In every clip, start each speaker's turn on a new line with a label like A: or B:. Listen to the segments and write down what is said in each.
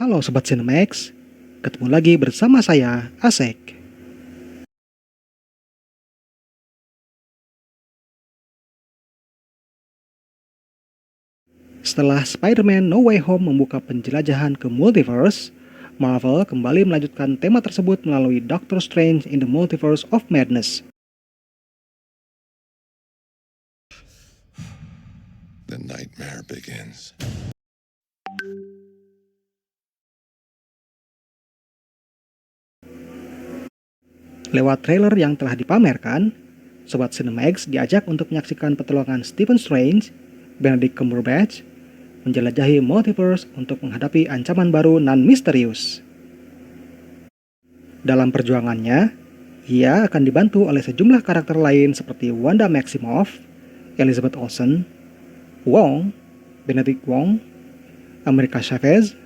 A: Halo Sobat Cinemax, ketemu lagi bersama saya, Asek. Setelah Spider-Man No Way Home membuka penjelajahan ke multiverse, Marvel kembali melanjutkan tema tersebut melalui Doctor Strange in the Multiverse of Madness.
B: The nightmare begins.
A: Lewat trailer yang telah dipamerkan, Sobat Cinemax diajak untuk menyaksikan pertolongan Stephen Strange, Benedict Cumberbatch, menjelajahi multiverse untuk menghadapi ancaman baru nan misterius. Dalam perjuangannya, ia akan dibantu oleh sejumlah karakter lain seperti Wanda Maximoff, Elizabeth Olsen, Wong, Benedict Wong, America Chavez,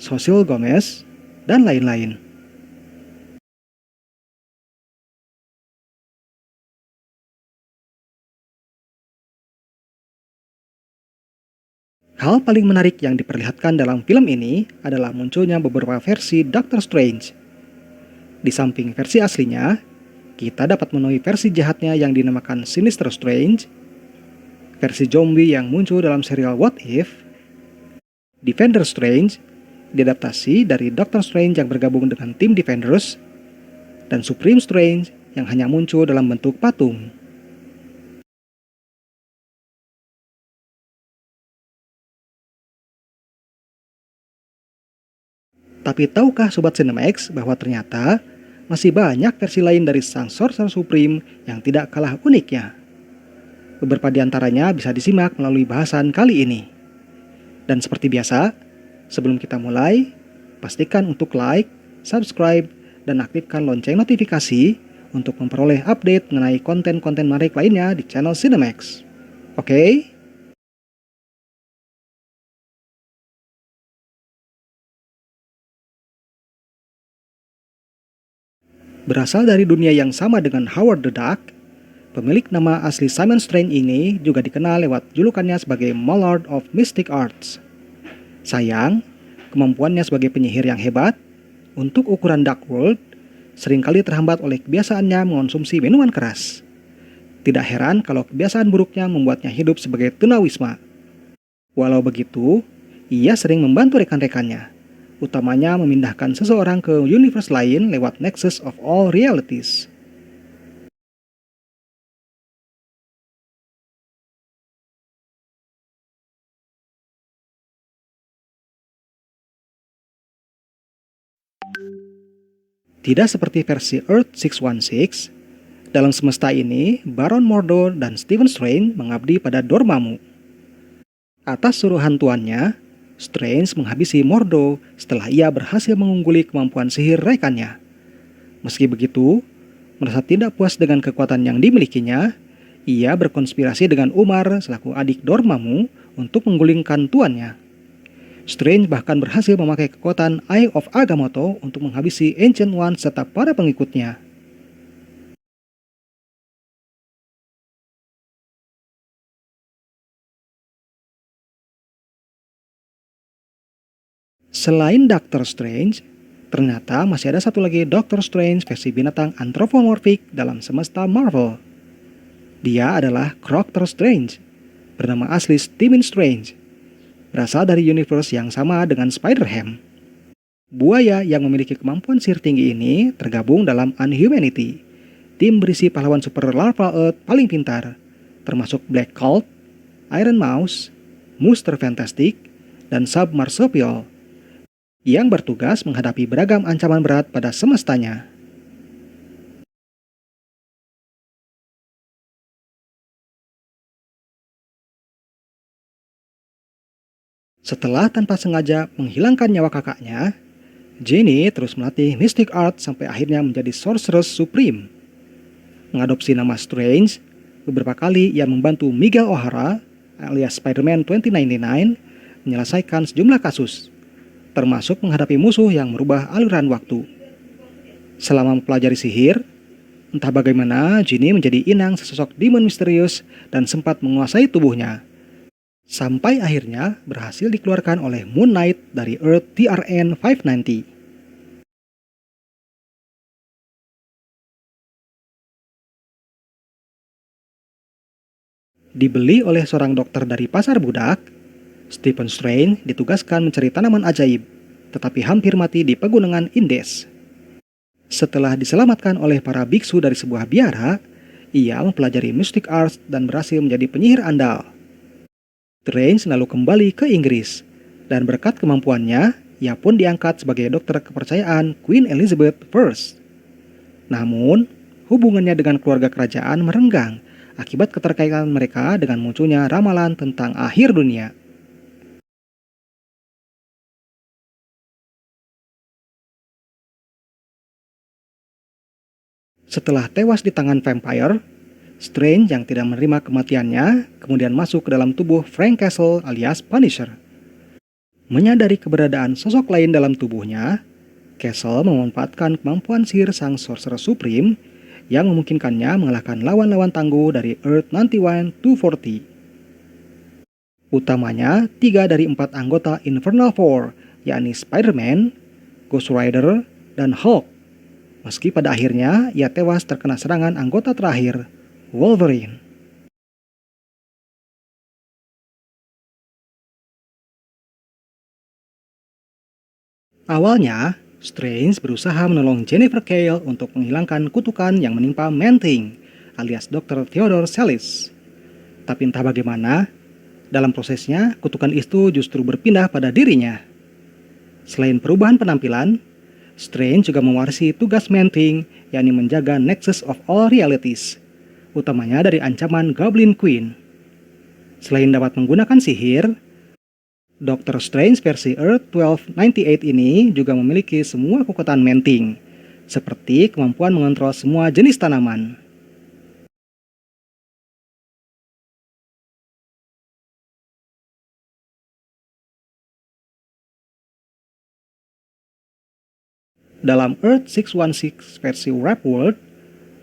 A: Cecil Gomez, dan lain-lain. Hal paling menarik yang diperlihatkan dalam film ini adalah munculnya beberapa versi Doctor Strange. Di samping versi aslinya, kita dapat menemui versi jahatnya yang dinamakan Sinister Strange, versi zombie yang muncul dalam serial What If, Defender Strange, diadaptasi dari Doctor Strange yang bergabung dengan tim Defenders, dan Supreme Strange yang hanya muncul dalam bentuk patung. Tapi tahukah Sobat Cinemax bahwa ternyata masih banyak versi lain dari sang Sorcerer Supreme yang tidak kalah uniknya? Beberapa di antaranya bisa disimak melalui bahasan kali ini. Dan seperti biasa, sebelum kita mulai, pastikan untuk like, subscribe, dan aktifkan lonceng notifikasi untuk memperoleh update mengenai konten-konten menarik lainnya di channel Cinemax. Oke? Berasal dari dunia yang sama dengan Howard the Duck, pemilik nama asli Simon Strange ini juga dikenal lewat julukannya sebagai Mallard of Mystic Arts. Sayang, kemampuannya sebagai penyihir yang hebat untuk ukuran Dark World seringkali terhambat oleh kebiasaannya mengonsumsi minuman keras. Tidak heran kalau kebiasaan buruknya membuatnya hidup sebagai tunawisma. Walau begitu, ia sering membantu rekan-rekannya, utamanya memindahkan seseorang ke universe lain lewat Nexus of All Realities. Tidak seperti versi Earth 616, dalam semesta ini, Baron Mordo dan Stephen Strange mengabdi pada Dormammu. Atas suruhan tuannya, Strange menghabisi Mordo setelah ia berhasil mengungguli kemampuan sihir rekannya. Meski begitu, merasa tidak puas dengan kekuatan yang dimilikinya, ia berkonspirasi dengan Umar selaku adik Dormammu untuk menggulingkan tuannya. Strange bahkan berhasil memakai kekuatan Eye of Agamotto untuk menghabisi Ancient One serta para pengikutnya. Selain Doctor Strange, ternyata masih ada satu lagi Doctor Strange versi binatang anthropomorphic dalam semesta Marvel. Dia adalah Croctor Strange, bernama asli Stephen Strange, berasal dari universe yang sama dengan Spider-Ham. Buaya yang memiliki kemampuan sihir tinggi ini tergabung dalam Unhumanity, tim berisi pahlawan super Larva Earth paling pintar, termasuk Black Cult, Iron Mouse, Mr. Fantastic, dan Submarsupial, yang bertugas menghadapi beragam ancaman berat pada semestanya. Setelah tanpa sengaja menghilangkan nyawa kakaknya, Jenny terus melatih Mystic Art sampai akhirnya menjadi Sorceress Supreme. Mengadopsi nama Strange, beberapa kali ia membantu Miguel O'Hara alias Spider-Man 2099 menyelesaikan sejumlah kasus, termasuk menghadapi musuh yang merubah aliran waktu. Selama mempelajari sihir, entah bagaimana Jenny menjadi inang sesosok demon misterius dan sempat menguasai tubuhnya. Sampai akhirnya berhasil dikeluarkan oleh Moon Knight dari Earth TRN 590. Dibeli oleh seorang dokter dari pasar budak, Stephen Strange ditugaskan mencari tanaman ajaib, tetapi hampir mati di pegunungan Indes. Setelah diselamatkan oleh para biksu dari sebuah biara, ia mempelajari mystic arts dan berhasil menjadi penyihir andal. Strange lalu kembali ke Inggris, dan berkat kemampuannya, ia pun diangkat sebagai dokter kepercayaan Queen Elizabeth I. Namun, hubungannya dengan keluarga kerajaan merenggang akibat keterkaitan mereka dengan munculnya ramalan tentang akhir dunia. Setelah tewas di tangan vampire, Strange yang tidak menerima kematiannya kemudian masuk ke dalam tubuh Frank Castle alias Punisher. Menyadari keberadaan sosok lain dalam tubuhnya, Castle memanfaatkan kemampuan sihir sang Sorcerer Supreme yang memungkinkannya mengalahkan lawan-lawan tangguh dari Earth 91-240. Utamanya 3 dari 4 anggota Infernal Four, yakni Spider-Man, Ghost Rider, dan Hulk. Meski pada akhirnya ia tewas terkena serangan anggota terakhir, Wolverine. Awalnya, Strange berusaha menolong Jennifer Kale untuk menghilangkan kutukan yang menimpa Man-Thing, alias Dr. Theodore Sellis. Tapi entah bagaimana, dalam prosesnya kutukan itu justru berpindah pada dirinya. Selain perubahan penampilan, Strange juga mewarisi tugas Man-Thing, yakni menjaga Nexus of All Realities, utamanya dari ancaman Goblin Queen. Selain dapat menggunakan sihir, Doctor Strange versi Earth 1298 ini juga memiliki semua kekuatan Man-Thing, seperti kemampuan mengontrol semua jenis tanaman. Dalam Earth 616 versi Rap World,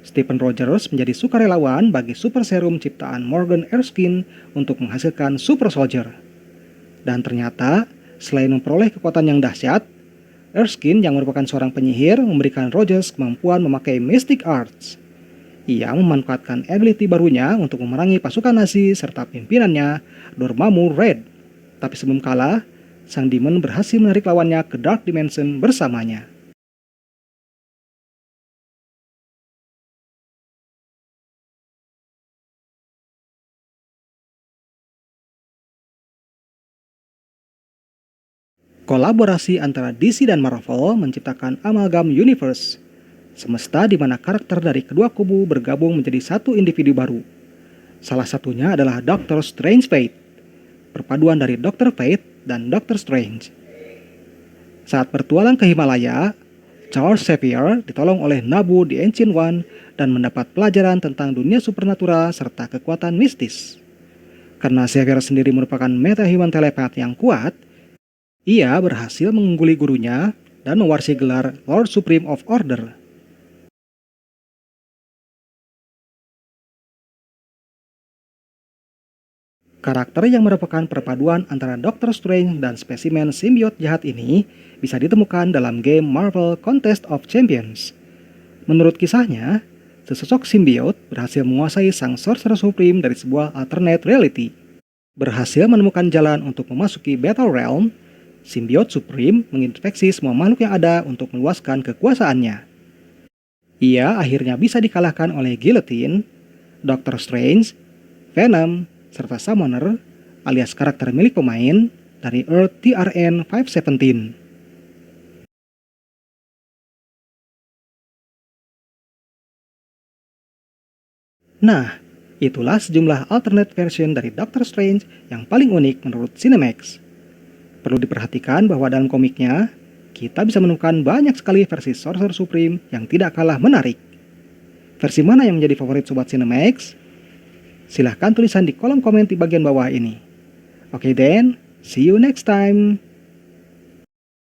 A: Stephen Rogers menjadi sukarelawan bagi super serum ciptaan Morgan Erskine untuk menghasilkan Super Soldier. Dan ternyata, selain memperoleh kekuatan yang dahsyat, Erskine yang merupakan seorang penyihir memberikan Rogers kemampuan memakai Mystic Arts. Ia memanfaatkan ability barunya untuk memerangi pasukan Nazi serta pimpinannya, Dormammu Red. Tapi sebelum kalah, sang demon berhasil menarik lawannya ke Dark Dimension bersamanya. Kolaborasi antara DC dan Marvel menciptakan Amalgam Universe, semesta di mana karakter dari kedua kubu bergabung menjadi satu individu baru. Salah satunya adalah Doctor Strange Fate, perpaduan dari Doctor Fate dan Doctor Strange. Saat bertualang ke Himalaya, Charles Xavier ditolong oleh Nabu the Ancient One dan mendapat pelajaran tentang dunia supernatural serta kekuatan mistis. Karena Xavier sendiri merupakan meta-human telepath yang kuat, ia berhasil mengungguli gurunya dan mewarisi gelar Lord Supreme of Order. Karakter yang merupakan perpaduan antara Doctor Strange dan spesimen simbiot jahat ini bisa ditemukan dalam game Marvel Contest of Champions. Menurut kisahnya, sesosok simbiot berhasil menguasai sang Sorcerer Supreme dari sebuah alternate reality. Berhasil menemukan jalan untuk memasuki Battle Realm, simbiot Supreme menginfeksi semua makhluk yang ada untuk meluaskan kekuasaannya. Ia akhirnya bisa dikalahkan oleh Guillotine, Doctor Strange, Venom, serta Summoner alias karakter milik pemain dari Earth TRN 517. Nah, itulah sejumlah alternate version dari Doctor Strange yang paling unik menurut Cinemax. Perlu diperhatikan bahwa dalam komiknya, kita bisa menemukan banyak sekali versi Sorcerer Supreme yang tidak kalah menarik. Versi mana yang menjadi favorit Sobat Cinemax? Silahkan tulisan di kolom komen di bagian bawah ini. Oke then, see you next time.